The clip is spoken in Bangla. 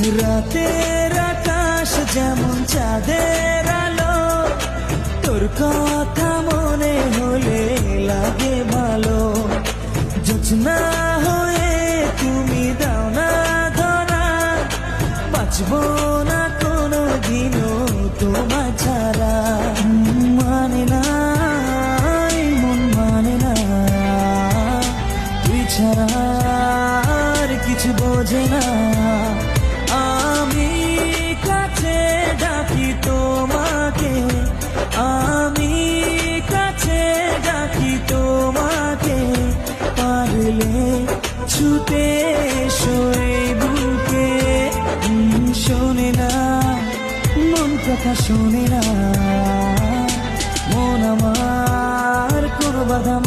রাতের আকাশ যেমন চাঁদের আলো, তোর কথা মনে হলে লাগে ভালো। জোছনা হয়ে তুমি দাও না ধরা, বাঁচবো না কোনো দিনও তোমার ছাড়া। মানে না এই মন মানে না, তুই ছাড়া আর কিছু বোঝে না। আমি কাছে ডাকি তোমাকে, আমি কাছে ডাকি তোমাকে, পারলে ছুটে এসো এই বুকে। শোনে না মন কথা, শোনে না মন আমার, কোনো বাধা